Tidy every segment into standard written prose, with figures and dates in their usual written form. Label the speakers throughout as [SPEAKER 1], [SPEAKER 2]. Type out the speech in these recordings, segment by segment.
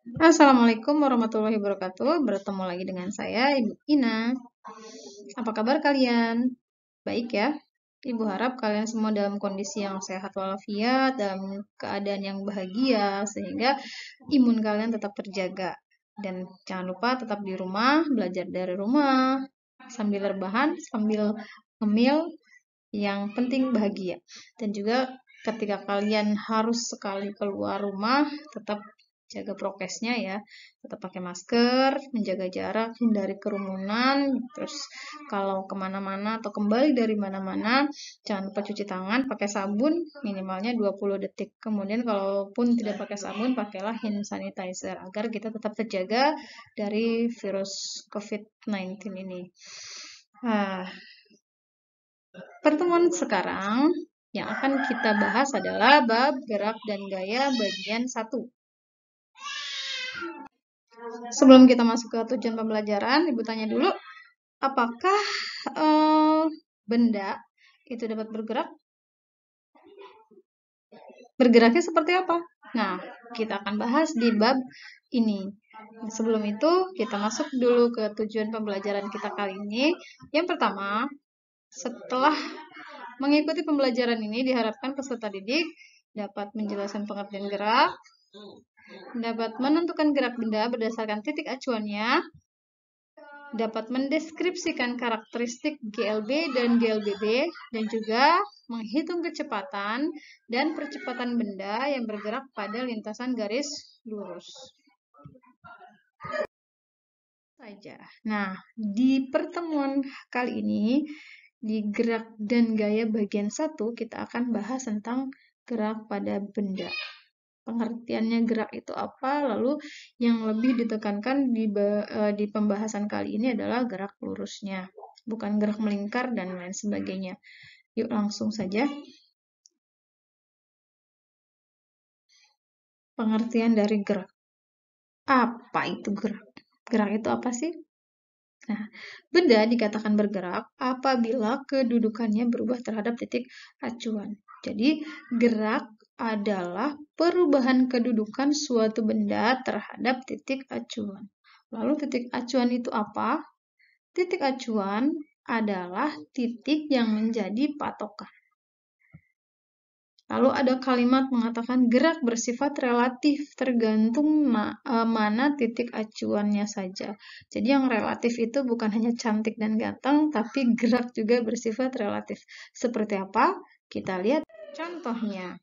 [SPEAKER 1] Assalamualaikum warahmatullahi wabarakatuh. Bertemu lagi dengan saya, Ibu Ina. Apa kabar kalian? Baik ya? Ibu harap kalian semua dalam kondisi yang sehat walafiat, dalam keadaan yang bahagia, sehingga imun kalian tetap terjaga. Dan jangan lupa tetap di rumah, belajar dari rumah, sambil rebahan, sambil ngemil, yang penting bahagia. Dan juga ketika kalian harus sekali keluar rumah, tetap jaga prokesnya ya, tetap pakai masker, menjaga jarak, hindari kerumunan, terus kalau kemana-mana atau kembali dari mana-mana, jangan lupa cuci tangan, pakai sabun, minimalnya 20 detik. Kemudian kalaupun tidak pakai sabun, pakailah hand sanitizer, agar kita tetap terjaga dari virus COVID-19 ini. Nah, pertemuan sekarang yang akan kita bahas adalah bab gerak dan gaya bagian 1. Sebelum kita masuk ke tujuan pembelajaran, Ibu tanya dulu, apakah benda itu dapat bergerak? Bergeraknya seperti apa? Nah, kita akan bahas di bab ini. Sebelum itu, kita masuk dulu ke tujuan pembelajaran kita kali ini. Yang pertama, setelah mengikuti pembelajaran ini, diharapkan peserta didik dapat menjelaskan pengertian gerak, dapat menentukan gerak benda berdasarkan titik acuannya, dapat mendeskripsikan karakteristik GLB dan GLBB, dan juga menghitung kecepatan dan percepatan benda yang bergerak pada lintasan garis lurus. Saja. Nah, di pertemuan kali ini, di gerak dan gaya bagian 1, kita akan bahas tentang gerak pada benda. Pengertiannya gerak itu apa, lalu yang lebih ditekankan di pembahasan kali ini adalah gerak lurusnya, bukan gerak melingkar dan lain sebagainya. Yuk langsung saja. Pengertian dari gerak. Apa itu gerak? Gerak itu apa sih? Nah, benda dikatakan bergerak apabila kedudukannya berubah terhadap titik acuan. Jadi, gerak adalah perubahan kedudukan suatu benda terhadap titik acuan. Lalu titik acuan itu apa? Titik acuan adalah titik yang menjadi patokan. Lalu ada kalimat mengatakan gerak bersifat relatif, tergantung mana titik acuannya saja. Jadi yang relatif itu bukan hanya cantik dan ganteng, tapi gerak juga bersifat relatif. Seperti apa? Kita lihat contohnya.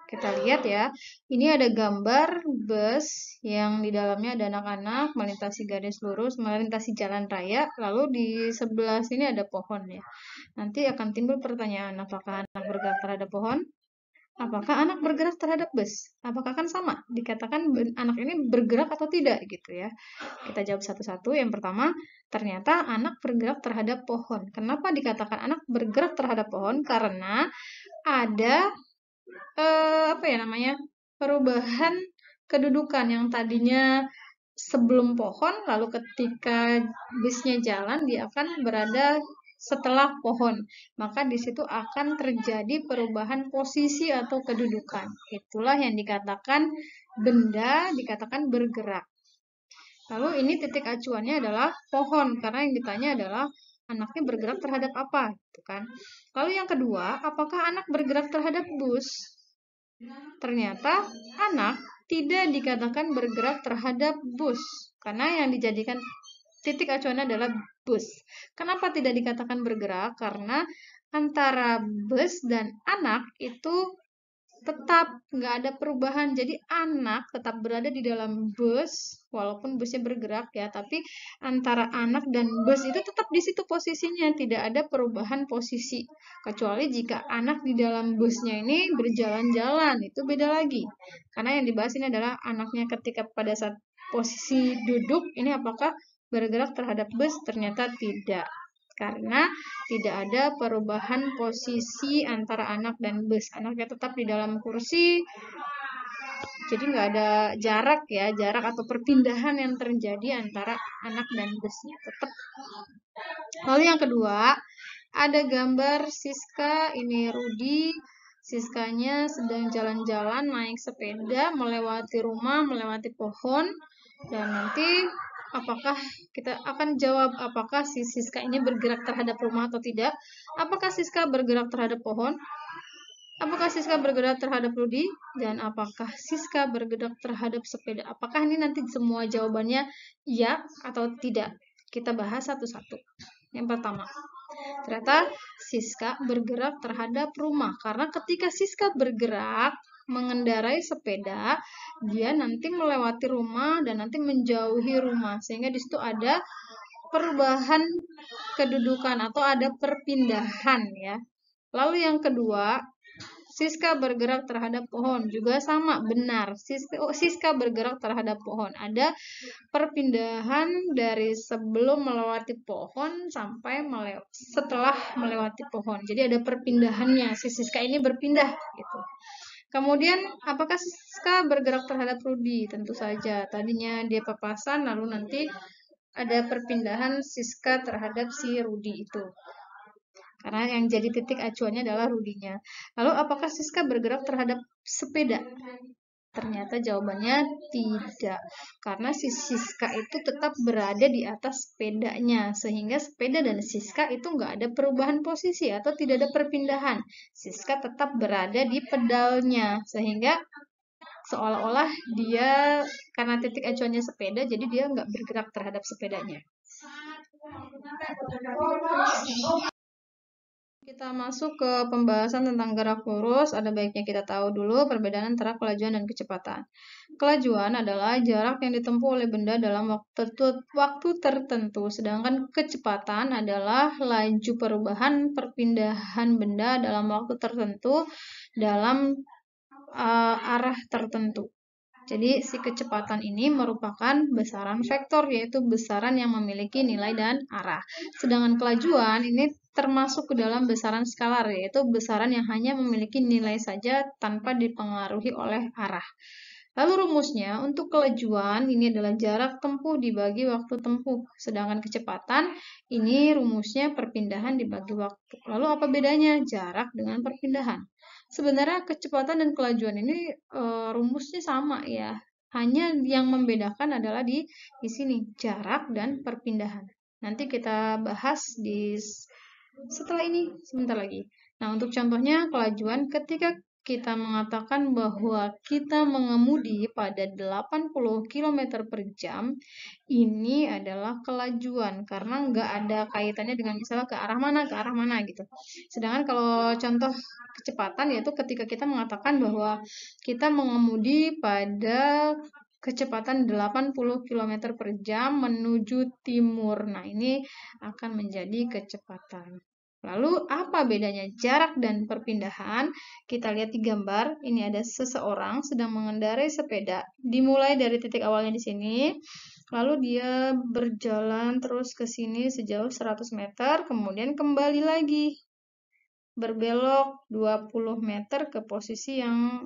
[SPEAKER 1] Kita lihat ya, ini ada gambar bus yang di dalamnya ada anak-anak melintasi garis lurus, melintasi jalan raya, lalu di sebelah sini ada pohon ya. Nanti akan timbul pertanyaan, apakah anak bergerak terhadap pohon? Apakah anak bergerak terhadap bus? Apakah kan sama? Dikatakan anak ini bergerak atau tidak gitu ya. Kita jawab satu-satu. Yang pertama, ternyata anak bergerak terhadap pohon. Kenapa dikatakan anak bergerak terhadap pohon? Karena ada perubahan kedudukan yang tadinya sebelum pohon, lalu ketika busnya jalan dia akan berada setelah pohon, maka di situ akan terjadi perubahan posisi atau kedudukan. Itulah yang dikatakan benda dikatakan bergerak. Lalu ini titik acuannya adalah pohon, karena yang ditanya adalah anaknya bergerak terhadap apa, gitu kan? Lalu yang kedua, apakah anak bergerak terhadap bus? Ternyata anak tidak dikatakan bergerak terhadap bus, karena yang dijadikan titik acuannya adalah bus. Kenapa tidak dikatakan bergerak? Karena antara bus dan anak itu tetap nggak ada perubahan. Jadi anak tetap berada di dalam bus, walaupun busnya bergerak ya, tapi antara anak dan bus itu tetap di situ posisinya, tidak ada perubahan posisi. Kecuali jika anak di dalam busnya ini berjalan-jalan, itu beda lagi. Karena yang dibahas ini adalah anaknya ketika pada saat posisi duduk, ini apakah bergerak terhadap bus? Ternyata tidak. Karena tidak ada perubahan posisi antara anak dan bus. Anaknya tetap di dalam kursi, jadi nggak ada jarak ya, jarak atau perpindahan yang terjadi antara anak dan busnya. Tetap. Lalu yang kedua, ada gambar Siska, ini Rudi, Siskanya sedang jalan-jalan naik sepeda melewati rumah, melewati pohon, dan nanti apakah kita akan jawab apakah si Siska ini bergerak terhadap rumah atau tidak? Apakah Siska bergerak terhadap pohon? Apakah Siska bergerak terhadap Rudi? Dan apakah Siska bergerak terhadap sepeda? Apakah ini nanti semua jawabannya iya atau tidak? Kita bahas satu-satu. Yang pertama, ternyata Siska bergerak terhadap rumah. Karena ketika Siska bergerak mengendarai sepeda, dia nanti melewati rumah dan nanti menjauhi rumah. Sehingga di situ ada perubahan kedudukan atau ada perpindahan ya. Lalu yang kedua, Siska bergerak terhadap pohon. Juga sama, benar. Siska bergerak terhadap pohon. Ada perpindahan dari sebelum melewati pohon sampai setelah melewati pohon. Jadi ada perpindahannya. Si Siska ini berpindah gitu. Kemudian, apakah Siska bergerak terhadap Rudi? Tentu saja. Tadinya dia papasan, lalu nanti ada perpindahan Siska terhadap si Rudi itu. Karena yang jadi titik acuannya adalah Rudinya. Lalu apakah Siska bergerak terhadap sepeda? Ternyata jawabannya tidak. Karena si Siska itu tetap berada di atas sepedanya. Sehingga sepeda dan Siska itu nggak ada perubahan posisi atau tidak ada perpindahan. Siska tetap berada di pedalnya. Sehingga seolah-olah dia, karena titik acuannya sepeda, jadi dia nggak bergerak terhadap sepedanya. Kita masuk ke pembahasan tentang gerak lurus. Ada baiknya kita tahu dulu perbedaan antara kelajuan dan kecepatan. Kelajuan adalah jarak yang ditempuh oleh benda dalam waktu tertentu, sedangkan kecepatan adalah laju perubahan perpindahan benda dalam waktu tertentu dalam arah tertentu. Jadi, si kecepatan ini merupakan besaran vektor, yaitu besaran yang memiliki nilai dan arah. Sedangkan kelajuan ini termasuk ke dalam besaran skalar, yaitu besaran yang hanya memiliki nilai saja tanpa dipengaruhi oleh arah. Lalu rumusnya, untuk kelajuan ini adalah jarak tempuh dibagi waktu tempuh. Sedangkan kecepatan, ini rumusnya perpindahan dibagi waktu. Lalu apa bedanya jarak dengan perpindahan? Sebenarnya kecepatan dan kelajuan ini rumusnya sama ya. Hanya yang membedakan adalah di sini jarak dan perpindahan. Nanti kita bahas di setelah ini sebentar lagi. Nah, untuk contohnya kelajuan ketika kita mengatakan bahwa kita mengemudi pada 80 km per jam, ini adalah kelajuan karena nggak ada kaitannya dengan misalnya ke arah mana gitu. Sedangkan kalau contoh kecepatan yaitu ketika kita mengatakan bahwa kita mengemudi pada kecepatan 80 km per jam menuju timur. Nah, ini akan menjadi kecepatan. Lalu apa bedanya jarak dan perpindahan? Kita lihat di gambar. Ini ada seseorang sedang mengendarai sepeda. Dimulai dari titik awalnya di sini. Lalu dia berjalan terus ke sini sejauh 100 meter. Kemudian kembali lagi. Berbelok 20 meter ke posisi yang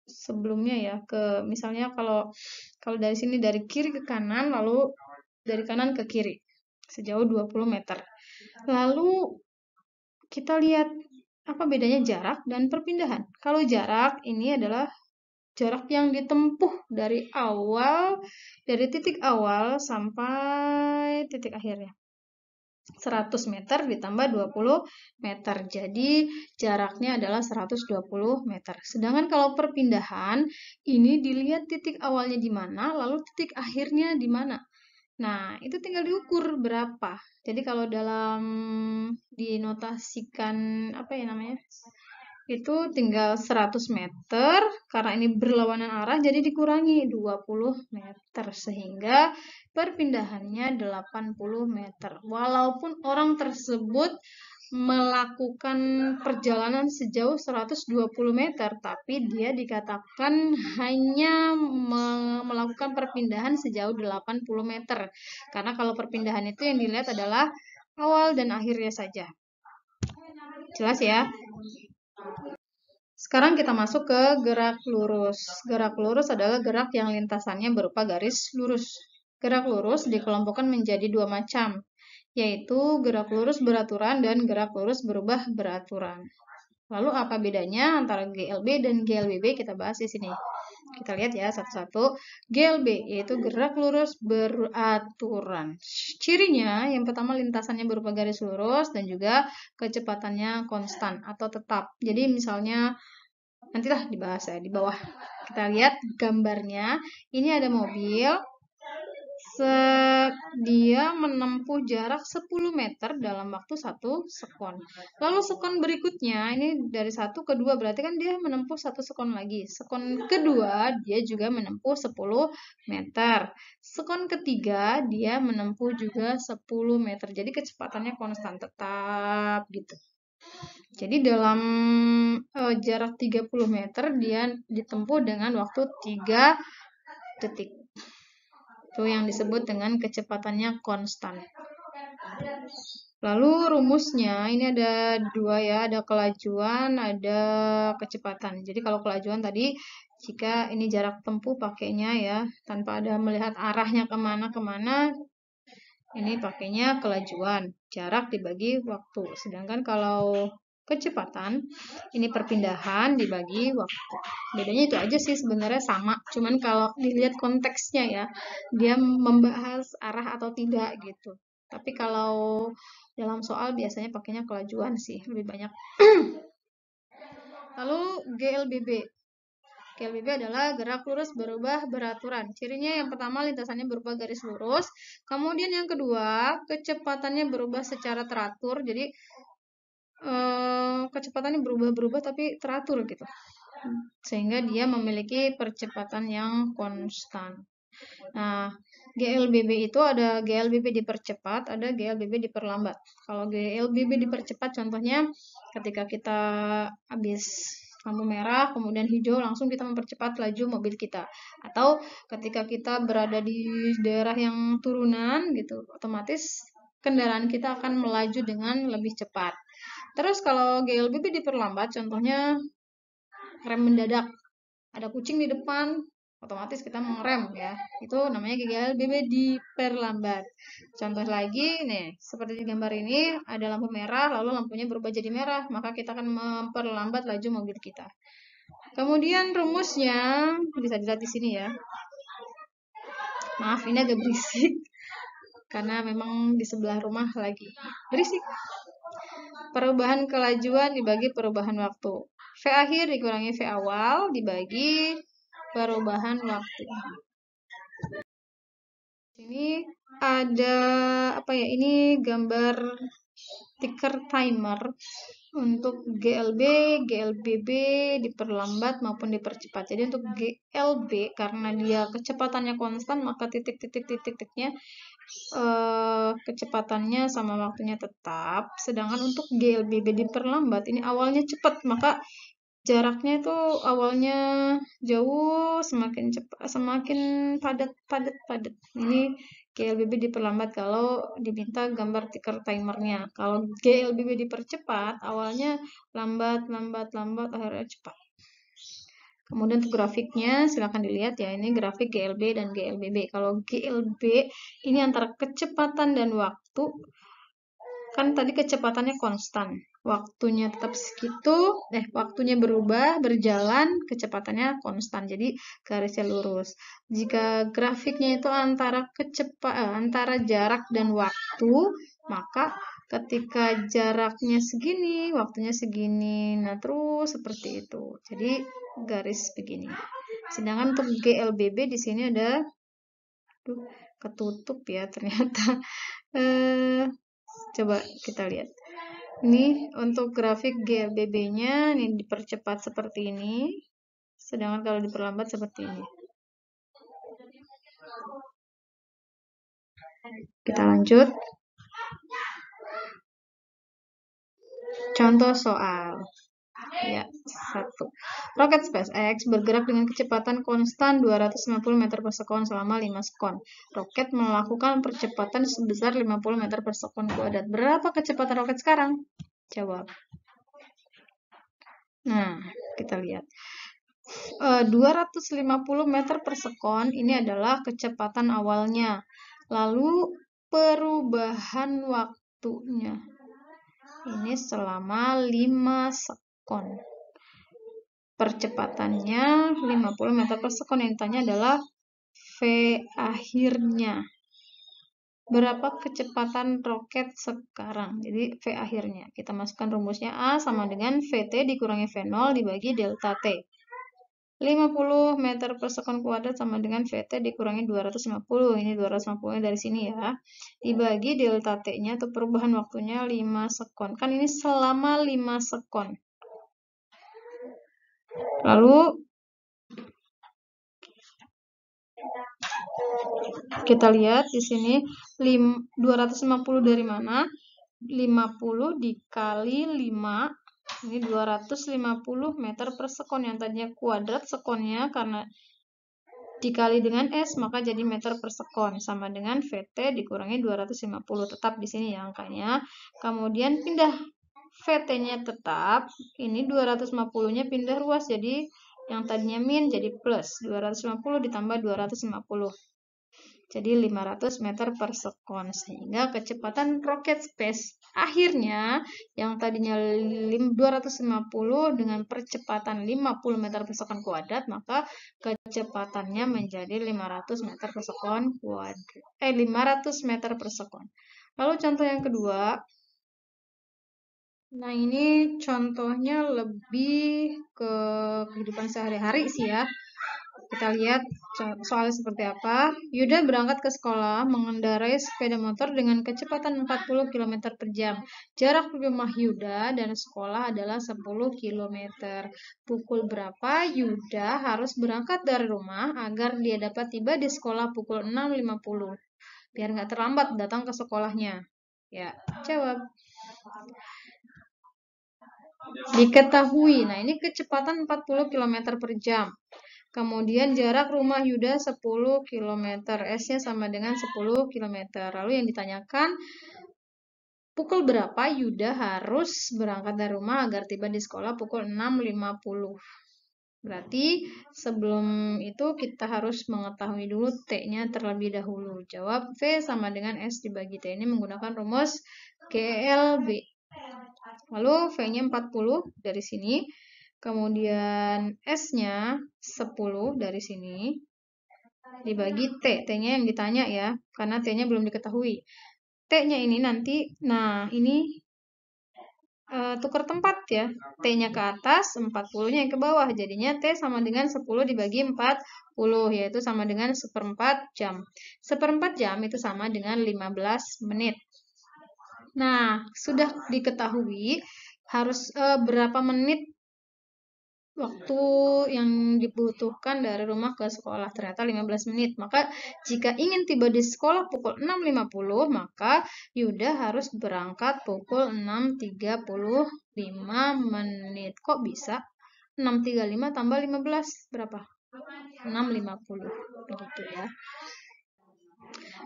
[SPEAKER 1] sebelumnya ya. Misalnya kalau dari sini dari kiri ke kanan. Lalu dari kanan ke kiri. Sejauh 20 meter. Lalu kita lihat apa bedanya jarak dan perpindahan. Kalau jarak ini adalah jarak yang ditempuh dari titik awal sampai titik akhirnya. 100 meter ditambah 20 meter. Jadi jaraknya adalah 120 meter. Sedangkan kalau perpindahan, ini dilihat titik awalnya di mana, lalu titik akhirnya di mana. Nah, itu tinggal diukur berapa. Jadi kalau dalam dinotasikan itu tinggal 100 meter karena ini berlawanan arah jadi dikurangi 20 meter sehingga perpindahannya 80 meter. Walaupun orang tersebut melakukan perjalanan sejauh 120 meter, tapi dia dikatakan hanya melakukan perpindahan sejauh 80 meter. Karena kalau perpindahan itu yang dilihat adalah awal dan akhirnya saja. Jelas ya? Sekarang kita masuk ke gerak lurus. Gerak lurus adalah gerak yang lintasannya berupa garis lurus. Gerak lurus dikelompokkan menjadi dua macam, yaitu gerak lurus beraturan dan gerak lurus berubah beraturan. Lalu apa bedanya antara GLB dan GLBB? Kita bahas di sini. Kita lihat ya satu-satu. GLB yaitu gerak lurus beraturan. Cirinya yang pertama lintasannya berupa garis lurus dan juga kecepatannya konstan atau tetap. Jadi misalnya nantilah dibahas ya di bawah. Kita lihat gambarnya. Ini ada mobil. Dia menempuh jarak 10 meter dalam waktu 1 sekon. Lalu sekon berikutnya, ini dari 1 ke 2, berarti kan dia menempuh 1 sekon lagi. Sekon kedua, dia juga menempuh 10 meter. Sekon ketiga, dia menempuh juga 10 meter. Jadi kecepatannya konstan, tetap gitu. Jadi dalam jarak 30 meter, dia ditempuh dengan waktu 3 detik. Itu yang disebut dengan kecepatannya konstan. Lalu rumusnya ini ada 2 ya, ada kelajuan, ada kecepatan. Jadi kalau kelajuan tadi jika ini jarak tempuh pakainya ya, tanpa ada melihat arahnya kemana-kemana, ini pakainya kelajuan, jarak dibagi waktu. Sedangkan kalau kecepatan, ini perpindahan dibagi waktu. Bedanya itu aja sih sebenarnya sama, cuman kalau dilihat konteksnya ya, dia membahas arah atau tidak gitu. Tapi kalau dalam soal biasanya pakainya kelajuan sih, lebih banyak. Lalu GLBB. GLBB adalah gerak lurus berubah beraturan. Cirinya yang pertama lintasannya berupa garis lurus. Kemudian yang kedua, kecepatannya berubah secara teratur. Jadi kecepatannya berubah-berubah tapi teratur gitu. Sehingga dia memiliki percepatan yang konstan. Nah, GLBB itu ada GLBB dipercepat, ada GLBB diperlambat. Kalau GLBB dipercepat contohnya ketika kita habis lampu merah, kemudian hijau, langsung kita mempercepat laju mobil kita. Atau ketika kita berada di daerah yang turunan gitu, otomatis kendaraan kita akan melaju dengan lebih cepat. Terus kalau GLBB diperlambat, contohnya rem mendadak. Ada kucing di depan, otomatis kita mengerem ya. Itu namanya GLBB diperlambat. Contoh lagi nih, seperti di gambar ini ada lampu merah, lalu lampunya berubah jadi merah, maka kita akan memperlambat laju mobil kita. Kemudian rumusnya bisa dilihat di sini ya. Maaf, ini agak berisik karena memang di sebelah rumah lagi berisik. Perubahan kelajuan dibagi perubahan waktu. V akhir dikurangi V awal dibagi perubahan waktu. Ini ada apa ya? Ini gambar ticker timer untuk GLB, GLBB diperlambat maupun dipercepat. Jadi untuk GLB karena dia kecepatannya konstan maka titik-titik-titik-titiknya kecepatannya sama waktunya tetap. Sedangkan untuk GLBB diperlambat ini awalnya cepat maka jaraknya itu awalnya jauh, semakin cepat, semakin padat. Ini GLBB diperlambat kalau diminta gambar ticker timernya. Kalau GLBB dipercepat, awalnya lambat, akhirnya cepat. Kemudian untuk grafiknya, silahkan dilihat ya. Ini grafik GLB dan GLBB. Kalau GLB ini antara kecepatan dan waktu, kan tadi kecepatannya konstan, waktunya tetap segitu, waktunya berubah, berjalan, kecepatannya konstan, jadi garisnya lurus. Jika grafiknya itu antara antara jarak dan waktu, maka ketika jaraknya segini, waktunya segini, nah terus seperti itu. Jadi garis begini. Sedangkan untuk GLBB di sini ada, ketutup ya ternyata. Coba kita lihat. Ini untuk grafik GLBB-nya ini dipercepat seperti ini. Sedangkan kalau diperlambat seperti ini. Kita lanjut. Contoh soal. Ya, 1. Roket SpaceX bergerak dengan kecepatan konstan 250 meter per sekon selama 5 sekon. Roket melakukan percepatan sebesar 50 meter per sekon kuadrat. Berapa kecepatan roket sekarang? Jawab. Nah, kita lihat. 250 meter per sekon ini adalah kecepatan awalnya. Lalu perubahan waktunya. Ini selama 5 sekon. sekon. Percepatannya 50 meter per sekon. Yang ditanya adalah V akhirnya. Berapa kecepatan roket sekarang? Jadi V akhirnya. Kita masukkan rumusnya A sama dengan VT dikurangi V0 dibagi delta T. 50 meter per sekon kuadrat sama dengan VT dikurangi 250. Ini 250 dari sini ya. Dibagi delta T-nya atau perubahan waktunya 5 sekon. Kan ini selama 5 sekon. Lalu kita lihat di sini 250 dari mana? 50 dikali 5. Ini 250 meter per sekon. Yang tadinya kuadrat sekonnya karena dikali dengan S maka jadi meter per sekon sama dengan VT dikurangi 250. Tetap di sini ya angkanya. Kemudian pindah VT-nya tetap. Ini 250-nya pindah ruas jadi yang tadinya min jadi plus. 250 ditambah 250. Jadi 500 meter per sekon. Sehingga kecepatan roket space akhirnya yang tadinya 250 dengan percepatan 50 meter per sekon kuadrat, maka kecepatannya menjadi 500 meter per sekon kuadrat. 500 meter per sekon. Lalu contoh yang kedua. Nah, ini contohnya lebih ke kehidupan sehari-hari sih ya. Kita lihat soalnya seperti apa. Yuda berangkat ke sekolah mengendarai sepeda motor dengan kecepatan 40 km per jam. Jarak rumah Yuda dan sekolah adalah 10 km. Pukul berapa Yuda harus berangkat dari rumah agar dia dapat tiba di sekolah pukul 6.50? Biar nggak terlambat datang ke sekolahnya. Ya, jawab. Diketahui. Nah, ini kecepatan 40 km per jam. Kemudian jarak rumah Yuda 10 km. S-nya sama dengan 10 km. Lalu yang ditanyakan, pukul berapa Yuda harus berangkat dari rumah agar tiba di sekolah pukul 6.50. Berarti sebelum itu kita harus mengetahui dulu T-nya terlebih dahulu. Jawab V sama dengan S dibagi T. Ini menggunakan rumus GLB. Lalu V-nya 40 dari sini. Kemudian S-nya 10 dari sini. Dibagi T. T-nya yang ditanya ya. Karena T-nya belum diketahui. T-nya ini nanti, nah ini tukar tempat ya. T-nya ke atas, 40-nya yang ke bawah. Jadinya T sama dengan 10 dibagi 40, yaitu sama dengan 1/4 jam. 1/4 jam itu sama dengan 15 menit. Nah, sudah diketahui harus berapa menit waktu yang dibutuhkan dari rumah ke sekolah. Ternyata 15 menit. Maka jika ingin tiba di sekolah pukul 6.50, maka Yuda harus berangkat pukul 6.35 menit. Kok bisa? 6.35 tambah 15 berapa? 6.50. Begitu ya.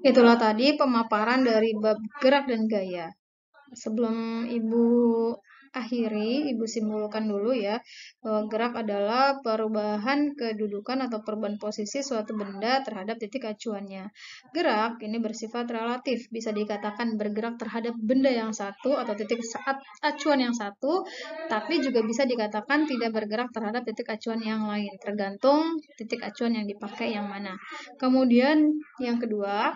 [SPEAKER 1] Itulah tadi pemaparan dari bab gerak dan gaya. Sebelum Ibu akhiri, Ibu simpulkan dulu ya, bahwa gerak adalah perubahan kedudukan atau perubahan posisi suatu benda terhadap titik acuannya. Gerak ini bersifat relatif, bisa dikatakan bergerak terhadap benda yang satu atau titik acuan yang satu, tapi juga bisa dikatakan tidak bergerak terhadap titik acuan yang lain, tergantung titik acuan yang dipakai yang mana. Kemudian yang kedua,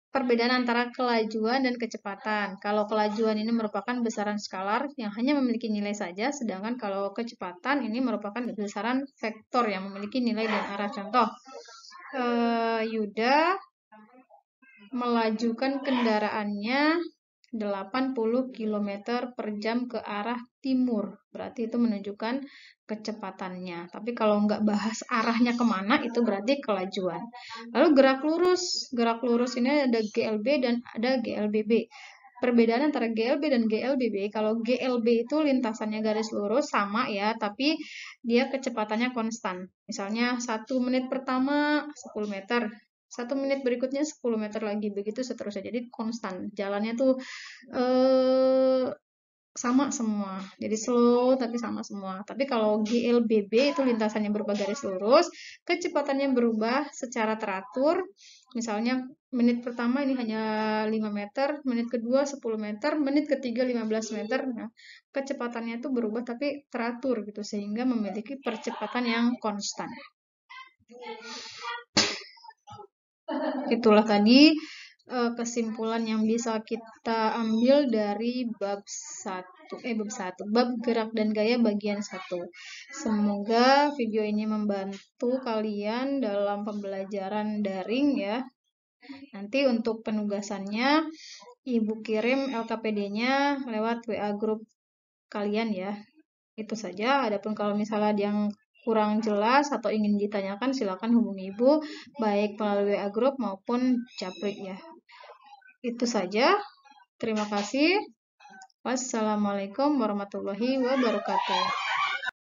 [SPEAKER 1] perbedaan antara kelajuan dan kecepatan. Kalau kelajuan ini merupakan besaran skalar yang hanya memiliki nilai saja, sedangkan kalau kecepatan ini merupakan besaran vektor yang memiliki nilai dan arah. Contoh, Yuda melajukan kendaraannya 80 km per jam ke arah timur. Berarti itu menunjukkan kecepatannya. Tapi kalau nggak bahas arahnya kemana, itu berarti kelajuan. Lalu gerak lurus. Gerak lurus ini ada GLB dan ada GLBB. Perbedaan antara GLB dan GLBB, kalau GLB itu lintasannya garis lurus sama ya, tapi dia kecepatannya konstan. Misalnya 1 menit pertama 10 meter. 1 menit berikutnya 10 meter lagi, begitu seterusnya. Jadi konstan. Jalannya tuh sama semua. Jadi slow tapi sama semua. Tapi kalau GLBB itu lintasannya berubah garis lurus, kecepatannya berubah secara teratur. Misalnya menit pertama ini hanya 5 meter, menit kedua 10 meter, menit ketiga 15 meter. Nah, kecepatannya itu berubah tapi teratur gitu sehingga memiliki percepatan yang konstan. Itulah tadi kesimpulan yang bisa kita ambil dari bab 1, bab gerak dan gaya bagian 1. Semoga video ini membantu kalian dalam pembelajaran daring ya. Nanti untuk penugasannya Ibu kirim LKPD-nya lewat WA grup kalian ya. Itu saja. Adapun kalau misalnya ada yang kurang jelas atau ingin ditanyakan, silakan hubungi Ibu, baik melalui WA Group maupun Japri ya. Itu saja. Terima kasih. Wassalamualaikum warahmatullahi wabarakatuh.